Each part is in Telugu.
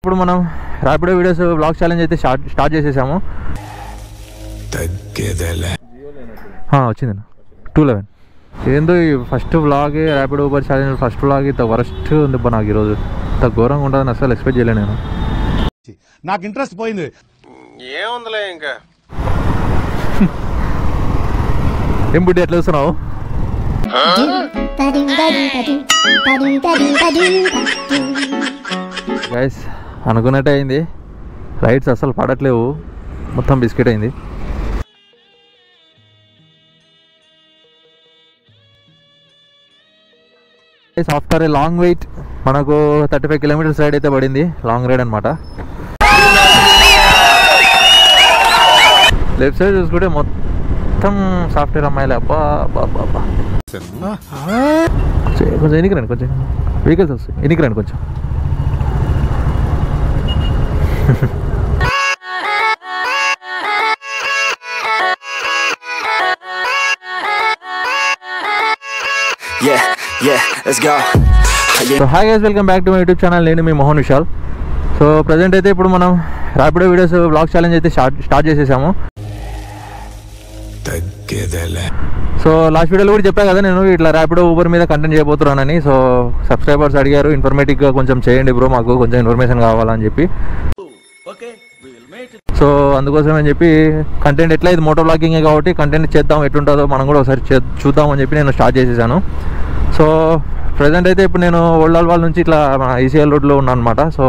ఇప్పుడు మనం ర్యాపిడో వీడియోస్ వ్లాగ్ ఛాలెంజ్ అయితే స్టార్ట్ చేసేసాము. వచ్చిందన్న 211 ఏందో ఈ ఫస్ట్ వ్లాగే Rapido Uber challenge first vlog ఇంత వరస్ట్ ఉంది నాకు ఈరోజు. ఇంత ఘోరంగా ఉంటుందని అసలు ఎక్స్పెక్ట్ చేయలేను నేను. నాకు ఇంట్రెస్ట్ పోయింది. ఏముందిలే ఇంకా. ఏం బుడ్డి ఎట్లా చూస్తున్నావు? గైస్ అనుకున్నట్టే అయింది, రైడ్స్ అసలు పడట్లేవు, మొత్తం బిస్కెట్ అయింది. ఆఫ్టర్ ఏ లాంగ్ వెయిట్ మనకు 35 కిలోమీటర్స్ రైడ్ అయితే పడింది, లాంగ్ రైడ్ అనమాట. లెఫ్ట్ సైడ్ చూసుకుంటే మొత్తం సాఫ్ట్వేర్ అమ్మాయిలే. అబ్బా అబ్బా కొంచెం ఎన్నికి రండి, కొంచెం వెహికల్స్ వస్తాయి, ఎన్నికి రండి కొంచెం. So hi guys, welcome back to my YouTube channel. నేను మీ మోహన్ విశాల్. సో ప్రజెంట్ అయితే ఇప్పుడు మనం ర్యాపిడో వీడియోస్ వ్లాగ్ ఛాలెంజ్ అయితే స్టార్ట్ చేసేసాము. సో లాస్ట్ వీడియోలో కూడా చెప్పా కదా నేను ఇట్లా ర్యాపిడో ఊబర్ మీద కంటెంట్ చేయబోతున్నానని. సో సబ్స్క్రైబర్స్ అడిగారు ఇన్ఫర్మేటివ్గా కొంచెం చేయండి బ్రో, మాకు కొంచెం ఇన్ఫర్మేషన్ కావాలని చెప్పి. సో అందుకోసం అని చెప్పి కంటెంట్ ఎట్లా ఇది మోటో బ్లాగింగే కాబట్టి కంటెంట్ చేద్దాం, ఎట్లుంటుందో మనం కూడా ఒకసారి చూద్దామని చెప్పి నేను స్టార్ట్ చేసేసాను. సో ప్రజెంట్ అయితే ఇప్పుడు నేను ఓల్డ్ అల్వాల్ నుంచి ఇట్లా ఈసీఎల్ రోడ్లో ఉన్నాను అనమాట. సో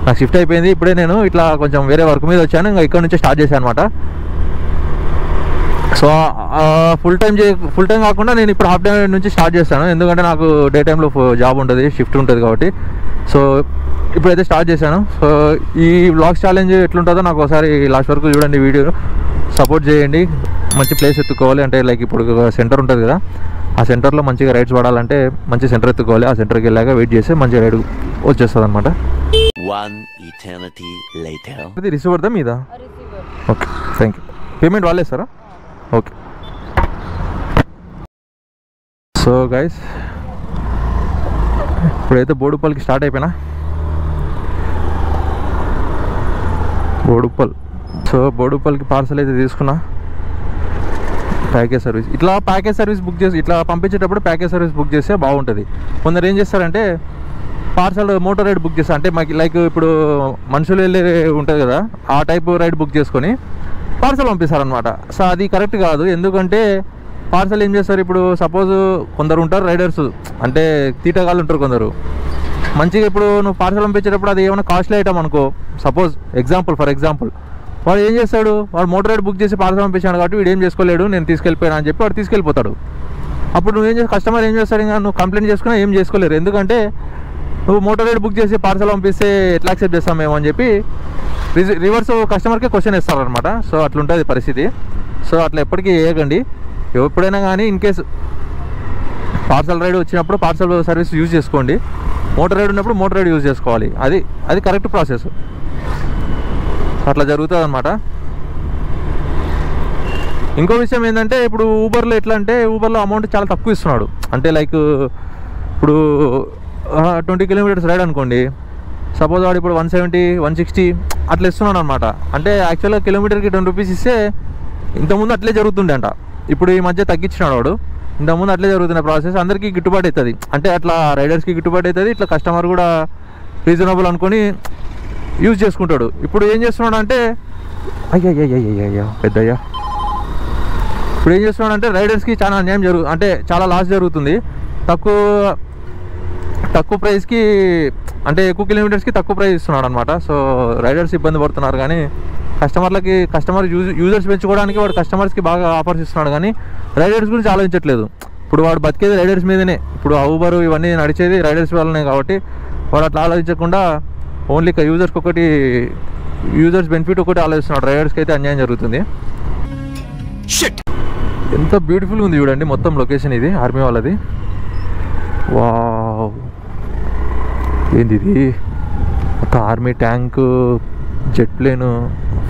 నాకు షిఫ్ట్ అయిపోయింది, ఇప్పుడే నేను ఇట్లా కొంచెం వేరే వర్క్ మీద వచ్చాను, ఇంకా ఇక్కడ నుంచి స్టార్ట్ చేశాను అనమాట. సో ఫుల్ టైం కాకుండా నేను ఇప్పుడు హాఫ్ డే నుంచి స్టార్ట్ చేస్తాను, ఎందుకంటే నాకు డే టైంలో జాబ్ ఉంటుంది, షిఫ్ట్ ఉంటుంది కాబట్టి. సో ఇప్పుడైతే స్టార్ట్ చేశాను. సో ఈ వ్లాగ్స్ ఛాలెంజ్ ఎట్లుంటుందో నాకు ఒకసారి లాస్ట్ వరకు చూడండి, వీడియో సపోర్ట్ చేయండి. మంచి ప్లేస్ ఎత్తుకోవాలి, అంటే లైక్ ఇప్పుడు సెంటర్ ఉంటుంది కదా, ఆ సెంటర్లో మంచిగా రైడ్స్ పడాలంటే మంచి సెంటర్ ఎత్తుకోవాలి. ఆ సెంటర్కి వెళ్ళాక వెయిట్ చేస్తే మంచిగా రైడ్ వచ్చేస్తుంది అనమాట. ఇది రిసీవర్దా మీద? Okay thank you. పేమెంట్ వాళ్ళే సారా? ఓకే. సో గైస్ ఇప్పుడైతే బోడుప్పల్కి స్టార్ట్ అయిపోయినా. బోడుప్పల్. సో బోడుప్పల్కి పార్సల్ అయితే తీసుకున్నా. ప్యాకేజ్ సర్వీస్, ఇట్లా ప్యాకేజ్ సర్వీస్ బుక్ చేసి ఇట్లా పంపించేటప్పుడు ప్యాకేజ్ సర్వీస్ బుక్ చేస్తే బాగుంటుంది. కొందరు ఏం చేస్తారంటే పార్సల్ మోటార్ రైడ్ బుక్ చేస్తారు, అంటే మాకు లైక్ ఇప్పుడు మనుషులు వెళ్ళే ఉంటుంది కదా, ఆ టైప్ రైడ్ బుక్ చేసుకొని పార్సల్ పంపిస్తారనమాట. సో అది కరెక్ట్ కాదు, ఎందుకంటే పార్సల్ ఏం చేస్తారు, ఇప్పుడు సపోజ్ కొందరు ఉంటారు రైడర్స్, అంటే తీటగాళ్ళు ఉంటారు కొందరు. మంచిగా ఇప్పుడు నువ్వు పార్సల్ పంపించేటప్పుడు అది ఏమైనా కాస్ట్లీ ఐటమ్ అనుకో, సపోజ్ ఫర్ ఎగ్జాంపుల్ వాడు ఏం చేస్తాడు, వాడు మోటార్ రైడ్ బుక్ చేసి పార్సల్ పంపించాడు కాబట్టి వీడు ఏం చేసుకోలేడు, నేను తీసుకెళ్ళిపోయాను అని చెప్పి వాడు తీసుకెళ్ళిపోతాడు. అప్పుడు నువ్వేం చేసి కస్టమర్ ఏం చేస్తాడు, ఇంకా నువ్వు కంప్లైంట్ చేసుకున్నా ఏం చేసుకోలేరు, ఎందుకంటే నువ్వు మోటార్ రైడ్ బుక్ చేసి పార్సల్ పంపిస్తే ఎట్లా యాక్సెప్ట్ చేస్తాం మేము అని చెప్పి రివర్స్ కస్టమర్కే క్వశ్చన్ ఇస్తారనమాట. సో అట్లుంటుంది పరిస్థితి. సో అట్లా ఎప్పటికీ వేయకండి. ఎప్పుడైనా కానీ ఇన్ కేసు పార్సల్ రైడ్ వచ్చినప్పుడు పార్సల్ సర్వీస్ యూజ్ చేసుకోండి, మోటార్ రైడ్ ఉన్నప్పుడు మోటార్ రైడ్ యూజ్ చేసుకోవాలి. అది కరెక్ట్ ప్రాసెస్. అట్లా జరుగుతుంది అనమాట. ఇంకో విషయం ఏంటంటే ఇప్పుడు ఊబర్లో ఎట్లా అంటే ఊబర్లో అమౌంట్ చాలా తక్కువ ఇస్తున్నాడు, అంటే లైక్ ఇప్పుడు 20 కిలోమీటర్స్ రైడ్ అనుకోండి, సపోజ్ వాడు ఇప్పుడు 170, 160 అట్లా ఇస్తున్నాడు అనమాట. అంటే యాక్చువల్గా కిలోమీటర్కి 20 రూపీస్ ఇస్తే ఇంతకుముందు అట్లే జరుగుతుండే అంట, ఇప్పుడు ఈ మధ్య తగ్గించినాడు వాడు. ఇంతకుముందు అట్లే జరుగుతున్న ప్రాసెస్, అందరికీ గిట్టుబాటు అవుతుంది, అంటే అట్లా రైడర్స్కి గిట్టుబాటు అవుతుంది, ఇట్లా కస్టమర్ కూడా రీజనబుల్ అనుకొని యూజ్ చేసుకుంటాడు. ఇప్పుడు ఏం చేస్తున్నాడు అంటే పెద్దయ్యా ఇప్పుడు ఏం చేస్తున్నాడు అంటే రైడర్స్కి చాలా అన్యాయం అంటే చాలా లాస్ జరుగుతుంది. తక్కువ ప్రైస్కి, అంటే ఎక్కువ కిలోమీటర్స్కి తక్కువ ప్రైస్ ఇస్తున్నాడు అనమాట. సో రైడర్స్ ఇబ్బంది పడుతున్నారు, కానీ యూజర్స్ పెంచుకోవడానికి వాడు కస్టమర్స్కి బాగా ఆఫర్స్ ఇస్తున్నాడు, కానీ రైడర్స్ గురించి ఆలోచించట్లేదు. ఇప్పుడు వాడు బతికేది రైడర్స్ మీదనే, ఇప్పుడు ఊబర్ ఇవన్నీ నడిచేది రైడర్స్ వల్లనే, కాబట్టి వాడు అట్లా ఆలోచించకుండా ఓన్లీ యూజర్స్ బెనిఫిట్ ఒకటి ఆలోచిస్తున్నాడు. రైడర్స్కి అయితే అన్యాయం జరుగుతుంది. ఎంత బ్యూటిఫుల్గా ఉంది చూడండి మొత్తం లొకేషన్. ఇది ఆర్మీ వాళ్ళది. వావ్, ఏంది ఇది, ఒక army tank, jet plain,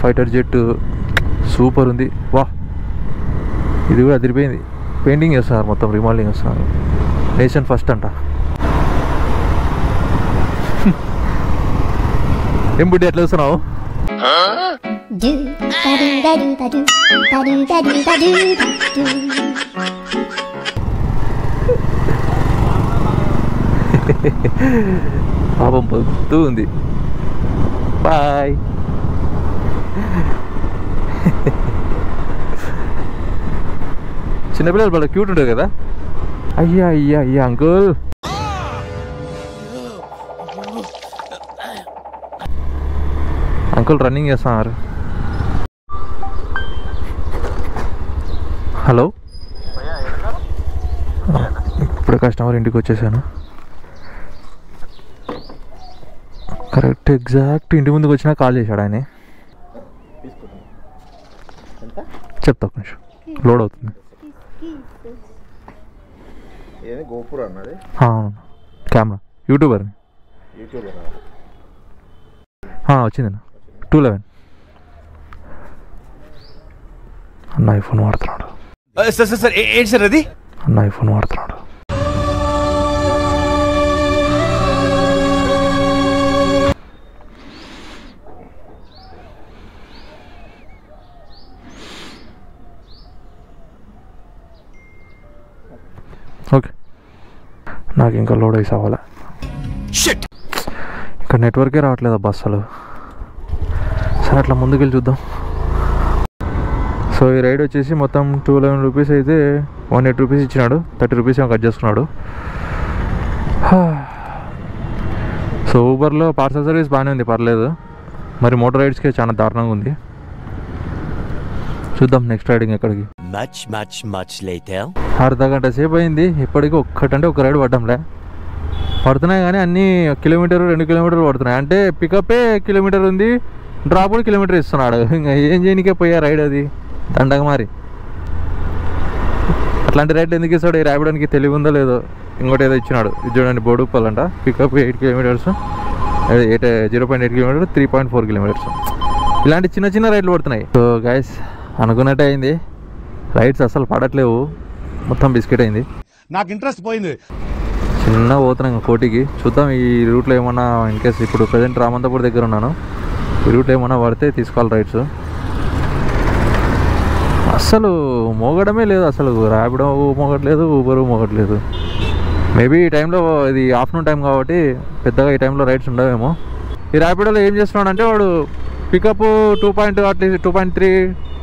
fighter jet, super ఉంది. వా, ఇది కూడా అదిరిపోయింది. పెయింటింగ్ చేస్తున్నారు, మొత్తం రిమాల్డింగ్ చేస్తున్నారు. నేషన్ ఫస్ట్ అంట. ఏం బుడ్డి ఎట్లా చూస్తున్నావు? పాపం పొద్దు ఉంది. బాయ్. చిన్నపిల్లలు బాగా క్యూట్ ఉంటుంది కదా. అయ్యా అయ్యా అయ్యా అంకుల్. అంకుల్ రన్నింగ్ చేస్తున్నారు. హలో, ఇప్పుడు కస్టమర్ ఇంటికి వచ్చేసాను. కరెక్ట్ ఎగ్జాక్ట్ ఇంటి ముందుకు వచ్చినా కాల్ చేశాడు ఆయన. చెప్తా కొంచెం లోడ్ అవుతుంది. కెమెరా యూట్యూబర్ వచ్చిందన్న 211. అన్న ఐఫోన్ వాడుతున్నాడు. ఏంటి సార్ అది? అన్న ఐఫోన్ వాడుతున్నాడు. ఓకే, నాకు ఇంకా లోడ్ వేసి అవ్వాలి. ఇక్కడ నెట్వర్కే రావట్లేదు బస్సులు. సరే అట్లా ముందుకెళ్ళి చూద్దాం. సో ఈ రైడ్ వచ్చేసి మొత్తం 211 రూపీస్ అయితే 180 రూపీస్ ఇచ్చినాడు. 30 రూపీస్ ఏమో కట్ చేసుకున్నాడు. సో ఊబర్లో పార్సల్ సర్వీస్ బాగానే ఉంది, పర్లేదు. మరి మోటార్ రైడ్స్కి చాలా దారుణంగా ఉంది. చూద్దాం నెక్స్ట్ రైడింగ్ ఎక్కడికి. అర్ధ గంట సేపు అయింది, ఇప్పటికీ ఒక్కటంటే ఒక రైడ్ పడ్డంలే. పడుతున్నాయి కానీ అన్నీ కిలోమీటర్ 2 కిలోమీటర్లు పడుతున్నాయి. అంటే పికప్పే కిలోమీటర్ ఉంది, డ్రాప్ కూడా కిలోమీటర్ ఇస్తున్నాడు. ఇంకా ఏం చేయనికే పోయా రైడ్ అది దండగా మారి. అట్లాంటి రైడ్ ఎందుకు ఇస్తాడు? ర్యాపిడోనికి తెలివి ఉందో లేదో. ఇంకోటి ఏదో ఇచ్చినాడు, ఇది చూడండి, బోడుపల్లంట. Pickup 8 kilometres, 0.8 kilometre, 3.4 kilometres. ఇలాంటి చిన్న చిన్న రైడ్లు పడుతున్నాయి. సో గైస్ అనుకున్నట్టే అయింది, రైడ్స్ అసలు పడట్లేవు, మొత్తం బిస్కెట్ అయింది. నాకు ఇంట్రెస్ట్ పోయింది. చిన్న పోతున్నాం ఇంకా కోటికి. చూద్దాం ఈ రూట్లో ఏమన్నా ఇన్కేస్. ఇప్పుడు ప్రజెంట్ రామంతపూర్ దగ్గర ఉన్నాను. ఈ రూట్లో ఏమన్నా పడితే తీసుకోవాలి రైడ్స్. అస్సలు మోగడమే లేదు, అసలు ర్యాపిడో మోగట్లేదు, ఊబరు మోగట్లేదు. మేబీ ఈ టైంలో ఇది ఆఫ్టర్నూన్ టైం కాబట్టి పెద్దగా ఈ టైంలో రైడ్స్ ఉండవేమో. ఈ ర్యాపిడోలో ఏం చేస్తున్నాడు అంటే వాడు పికప్ 2.3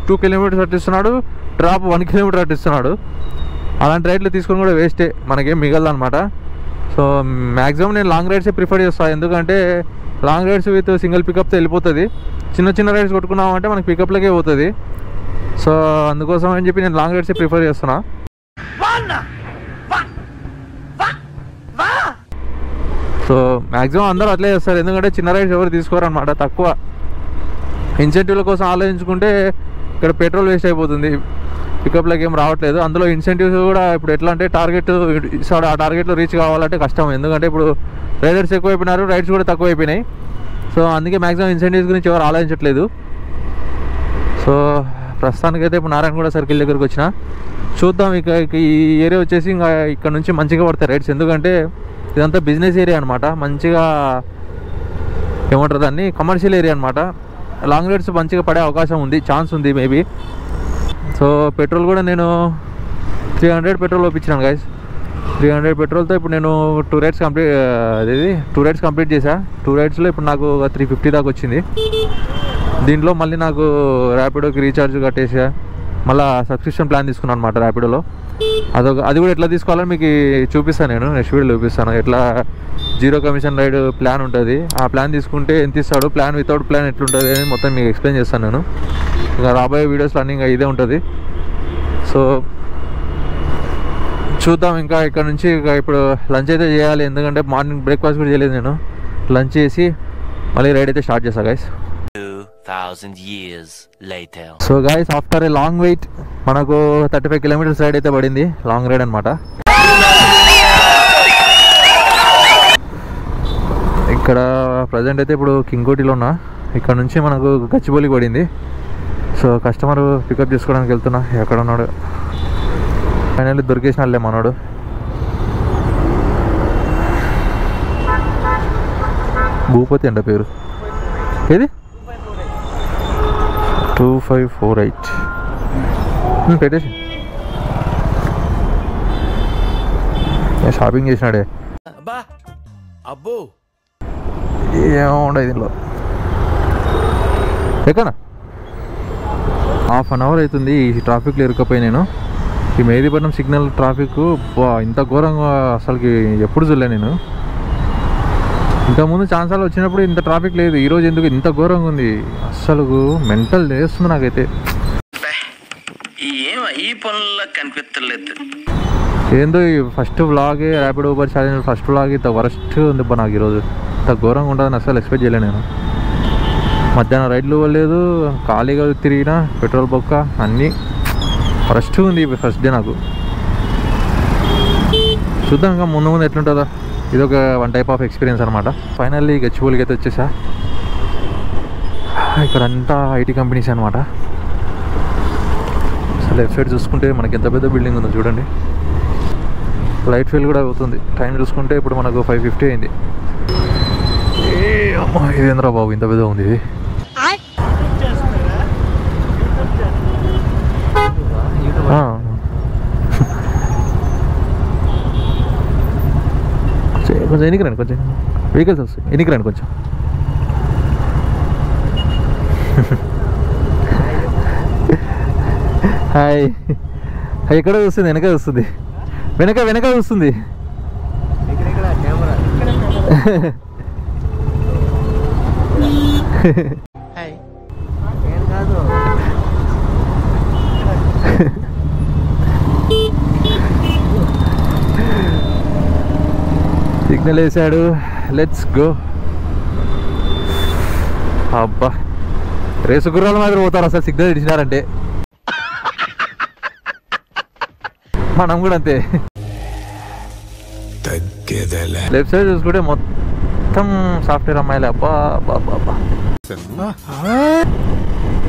2 కిలోమీటర్స్ అట్టిస్తున్నాడు, డ్రాప్ 1 కిలోమీటర్ అట్టిస్తున్నాడు. అలాంటి రైడ్లు తీసుకొని కూడా వేస్టే, మనకేం మిగలదు అనమాట. సో మ్యాక్సిమం నేను లాంగ్ రైడ్సే ప్రిఫర్ చేస్తాను. ఎందుకంటే లాంగ్ రైడ్స్ విత్ సింగిల్ పికప్తో వెళ్ళిపోతుంది. చిన్న చిన్న రైడ్స్ కొట్టుకున్నామంటే మనకి పికప్లకే పోతుంది. సో అందుకోసం అని చెప్పి నేను లాంగ్ రైడ్సే ప్రిఫర్ చేస్తున్నా. సో మ్యాక్సిమం అందరూ అట్లే చేస్తారు, ఎందుకంటే చిన్న రైడ్స్ ఎవరు తీసుకోరు అనమాట. తక్కువ ఇన్సెంటివ్ల కోసం ఆలోచించుకుంటే ఇక్కడ పెట్రోల్ వేస్ట్ అయిపోతుంది, పికప్లోకి ఏం రావట్లేదు. అందులో ఇన్సెంటివ్స్ కూడా ఇప్పుడు ఎట్లా అంటే టార్గెట్ ఇస్తాడు, ఆ టార్గెట్లో రీచ్ కావాలంటే కష్టం. ఎందుకంటే ఇప్పుడు రైడర్స్ ఎక్కువైపోయినారు, రైడ్స్ కూడా తక్కువైపోయినాయి. సో అందుకే మ్యాక్సిమం ఇన్సెంటివ్స్ గురించి ఎవరు ఆలోచించట్లేదు. సో ప్రస్తుతానికైతే ఇప్పుడు నారాయణగూడ సర్కిల్ దగ్గరికి వచ్చిన. చూద్దాం ఇక ఈ ఏరియా వచ్చేసి ఇంకా ఇక్కడ నుంచి మంచిగా పడతాయి రైడ్స్. ఎందుకంటే ఇదంతా బిజినెస్ ఏరియా అనమాట, మంచిగా ఏమంటారు దాన్ని, కమర్షియల్ ఏరియా అనమాట. లాంగ్ రైడ్స్ మంచిగా పడే అవకాశం ఉంది, ఛాన్స్ ఉంది మేబీ. సో పెట్రోల్ కూడా నేను 300 పెట్రోల్ ఒప్పించినాను గైస్. 300 పెట్రోల్తో ఇప్పుడు నేను 2 రైడ్స్ కంప్లీట్ చేశా. 2 రైడ్స్లో ఇప్పుడు నాకు 350 దాకా వచ్చింది. దీంట్లో మళ్ళీ నాకు ర్యాపిడోకి రీఛార్జ్ కట్టేసా, మళ్ళీ సబ్స్క్రిప్షన్ ప్లాన్ తీసుకున్నాను అనమాట ర్యాపిడోలో. అది కూడా ఎట్లా తీసుకోవాలని మీకు చూపిస్తాను, నేను నెక్స్ట్ వీడియోలో చూపిస్తాను. ఎట్లా 0 కమిషన్ రైడ్ ప్లాన్ ఉంటుంది, ఆ ప్లాన్ తీసుకుంటే ఎంత ఇస్తాడు, ప్లాన్ వితౌట్ ప్లాన్ ఎట్లుంటుంది అని మొత్తం మీకు ఎక్స్ప్లెయిన్ చేస్తాను నేను. ఇంకా రాబోయే వీడియోస్లో అన్నీ ఇంకా ఇదే ఉంటుంది. సో చూద్దాం. ఇంకా ఇక్కడ నుంచి ఇప్పుడు లంచ్ అయితే చేయాలి, ఎందుకంటే మార్నింగ్ బ్రేక్ఫాస్ట్ కూడా చేయలేదు నేను. లంచ్ చేసి మళ్ళీ రైడ్ అయితే స్టార్ట్ చేస్తా guys. 2000 years later. So guys after a long wait మనకు 35 కిలోమీటర్స్ రైడ్ అయితే పడింది, లాంగ్ రైడ్ అనమాట. ఇక్కడ ప్రజెంట్ అయితే ఇప్పుడు కింగ్కోటిలో ఉన్నా. ఇక్కడ నుంచి మనకు గచ్చిబౌలికి పడింది. సో కస్టమర్ పికప్ చేసుకోవడానికి వెళ్తున్నా. ఎక్కడ ఉన్నాడు? ఫైనల్లీ దొరికేసినాడులే మనోడు. భూపతి అంట పేరు. ఏది 2548 పెట్టేసి షాపింగ్ చేసినాడే అబ్బో ఏముండదు దీనిలో ఎక్కనా హాఫ్ అన్ అవర్ అవుతుంది ఈ ట్రాఫిక్లో ఇరుకపోయి నేను ఈ మెహదీపట్నం సిగ్నల్ ట్రాఫిక్ ఇంత ఘోరంగా అసలుకి ఎప్పుడు చూడలే నేను ఇంతకుముందు ఛాన్సాలు వచ్చినప్పుడు ఇంత ట్రాఫిక్ లేదు ఈరోజు ఎందుకు ఇంత ఘోరంగా ఉంది అస్సలు మెంటల్ చేస్తుంది నాకైతే ఈ పనుల్లో కనిపించలేదు ఏందో ఈ ఫస్ట్ వ్లాగే rapid Uber challenge first vlog ఇంత వరస్ట్ ఉంది నాకు ఈరోజు ఇంత ఘోరంగా ఉంటుందని అసలు ఎక్స్పెక్ట్ చేయలేను నేను మధ్యాహ్నం రైడ్లు ఇవ్వలేదు ఖాళీగా తిరిగినా పెట్రోల్ బొక్క అన్నీ ఫస్ట్ ఉంది ఫస్ట్ డే నాకు చూద్దాం ఇంకా ముందు ముందు ఎట్లుంటుందో ఇది ఒక వన్ టైప్ ఆఫ్ ఎక్స్పీరియన్స్ అనమాట ఫైనల్లీ గచ్చిబౌలికి అయితే వచ్చేసా ఇక్కడ అంతా ఐటీ కంపెనీస్ అనమాట అసలు లెఫ్ట్ సైడ్ చూసుకుంటే మనకి ఎంత పెద్ద బిల్డింగ్ ఉందో చూడండి లైట్ ఫెయిల్ కూడా అవుతుంది టైం చూసుకుంటే ఇప్పుడు మనకు 5:50 అయింది అమ్మా ఇదేంద్రా బాబు ఇంత పెద్ద ఉంది ఇది కొంచెం ఎన్నికి రండి కొంచెం వెహికల్స్ వస్తాయి ఎన్నికి రండి కొంచెం హాయ్ ఎక్కడ వస్తుంది వెనక వస్తుంది వెనక వస్తుంది సిగ్నల్ వేసాడు లెట్స్ గో అబ్బా రేసు గుర్రాల మాదిరి పోతారు అసలు సిగ్నల్ ఇచ్చినారంటే మనం కూడా అంతే లెఫ్ట్ సైడ్ చూసుకుంటే మొత్తం సాఫ్ట్వేర్ అమ్మాయిలే అబ్బా అబ్బా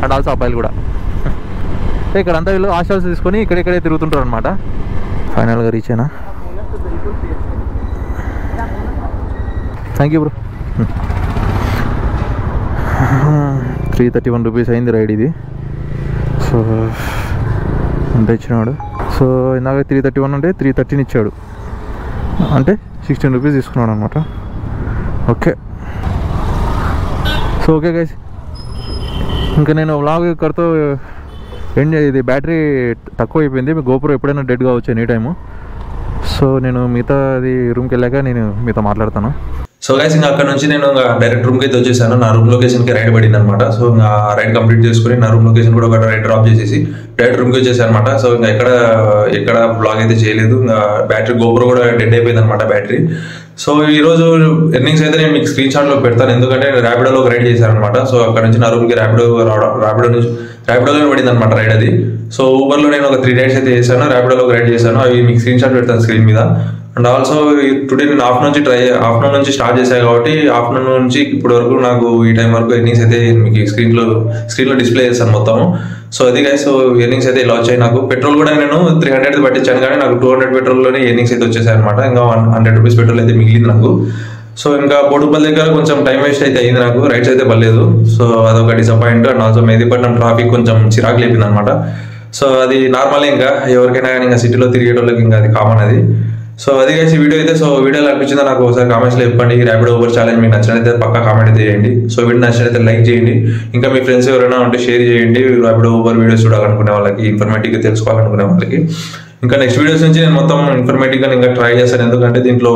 అండ్ ఆల్సో అబ్బాయిలు కూడా ఇక్కడ అంతా వీళ్ళు హాస్టల్స్ తీసుకొని ఇక్కడే తిరుగుతుంటారు అనమాట ఫైనల్గా రీచ్ అయినా థ్యాంక్ యూ బ్రో 331 రూపీస్ అయింది రైడ్ ఇది సో ఎంత ఇచ్చినాడు సో ఇందాక 331 ఉంటే 313 ఇచ్చాడు అంటే 16 రూపీస్ తీసుకున్నాడు అనమాట ఓకే సో ఓకే గైస్ ఇంకా నేను వ్లాగ్ ఇక్కడితో ఎండ్ ఇది బ్యాటరీ తక్కువ అయిపోయింది మీ గోపురం ఎప్పుడైనా డెడ్ కావచ్చు ఎనీ టైము సో నేను మిగతాది రూమ్కి వెళ్ళాక నేను మీతో మాట్లాడతాను సో గైస్ ఇంకా అక్కడ నుంచి నేను డైరెక్ట్ రూమ్కి అయితే వచ్చేసాను నా రూమ్ లొకేషన్కి రైడ్ పడింది అనమాట సో ఇంకా రైడ్ కంప్లీట్ చేసుకుని నా రూమ్ లొకేషన్ కూడా ఒక రైడ్ డ్రాప్ చేసేసి డైరెక్ట్ రూమ్కి వచ్చేసాను అనమాట సో ఇంకా ఎక్కడ బ్లాగ్ అయితే చేయలేదు ఇంకా బ్యాటరీ గోపురం కూడా డెడ్ అయిపోయింది అనమాట బ్యాటరీ సో ఈరోజు ఎర్నింగ్స్ అయితే నేను మీకు స్క్రీన్ షాట్లో పెడతాను ఎందుకంటే ర్యాపిడోలో ఒక రైడ్ చేశారనమాట సో అక్కడ నుంచి నా రూమ్కి ర్యాపిడోలో పడింది అనమాట రైడ్ అది సో ఊబర్లో నేను ఒక 3 రైడ్స్ అయితే చేశాను ర్యాపిడోలో ఒక రైడ్ చేశాను అవి మీకు స్క్రీన్ షాట్ పెడతాను స్క్రీన్ మీద అండ్ ఆల్సో టుడే నేను ఆఫ్టర్నూన్ నుంచి స్టార్ట్ చేశాను కాబట్టి ఆఫ్టర్నూన్ నుంచి ఇప్పటి వరకు నాకు ఈ టైం వరకు ఎర్నింగ్స్ అయితే మీకు స్క్రీన్లో డిస్ప్లే చేస్తాను మొత్తం సో అది గైస్ ఎర్నింగ్స్ అయితే ఇలా వచ్చాయి నాకు పెట్రోల్ కూడా నేను 300 పట్టించాను కానీ నాకు 200 పెట్రోల్లోనే ఎర్నింగ్స్ అయితే వచ్చేసాయి అనమాట ఇంకా 100 రూపీస్ పెట్రోల్ అయితే మిగిలింది నాకు సో ఇంకా బోడుపల్లి దగ్గర కొంచెం టైం వేస్ట్ అయితే అయింది నాకు రైడ్స్ అయితే పర్లేదు సో అదొక disappoint and also Mehdipatnam traffic కొంచెం చిరాకు లేపింది అనమాట సో అది నార్మల్ ఇంకా ఎవరికైనా కానీ ఇంకా సిటీలో తిరిగేటోళ్ళకి ఇంకా అది కామన్ అది సో అది కలిసి వీడియో అయితే సో వీడియోలో అనిపించిందో నాకు ఒకసారి కామెంట్స్లో చెప్పండి ర్యాపిడ్ ఊబర్ ఛాలెంజ్ మీకు నచ్చినైతే పక్కా కామెంట్ అయితే చేయండి సో వీడియో నచ్చినైతే లైక్ చేయండి ఇంకా మీ ఫ్రెండ్స్ ఎవరైనా ఉంటే షేర్ చేయండి ర్యాపిడ్ ఊబర్ వీడియోస్ చూడాలనుకునే వాళ్ళకి ఇన్ఫర్మేటివ్గా తెలుసుకోవాలనుకునే వాళ్ళకి ఇంకా నెక్స్ట్ వీడియోస్ నుంచి నేను మొత్తం ఇన్ఫర్మేటివ్గా ఇంకా ట్రై చేస్తాను ఎందుకంటే దీంట్లో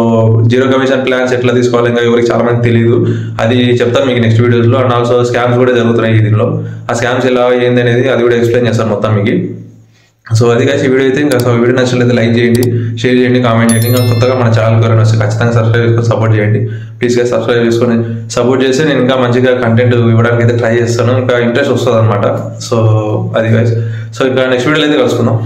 జీరో కమిషన్ ప్లాన్స్ ఎట్లా తీసుకోవాలి ఇంకా ఎవరికి చాలా మంది తెలియదు అది చెప్తాను మీకు నెక్స్ట్ వీడియోస్లో అండ్ ఆల్సో స్కామ్స్ కూడా జరుగుతున్నాయి దీనిలో ఆ స్కామ్స్ ఎలా ఏంది అనేది అది కూడా ఎక్స్ప్లెయిన్ చేస్తాను మొత్తం మీకు సో అది కాసి ఈ వీడియో అయితే ఇంకా సో వీడియో నచ్చినట్లయితే లైక్ చేయండి షేర్ చేయండి కామెంట్ చేయండి ఇంకా కొత్తగా మన ఛానల్ ఎవరైనా వస్తే ఖచ్చితంగా సబ్స్క్రైబ్ చేసుకొని సపోర్ట్ చేయండి ప్లీజ్గా సబ్స్క్రైబ్ చేసుకొని సపోర్ట్ చేస్తే నేను ఇంకా మంచిగా కంటెంట్ ఇవ్వడానికి అయితే ట్రై చేస్తాను ఇంకా ఇంట్రెస్ట్ వస్తుంది అనమాట సో అది గైస్ సో ఇంకా నెక్స్ట్ వీడియోలో అయితే కలుసుకుందాం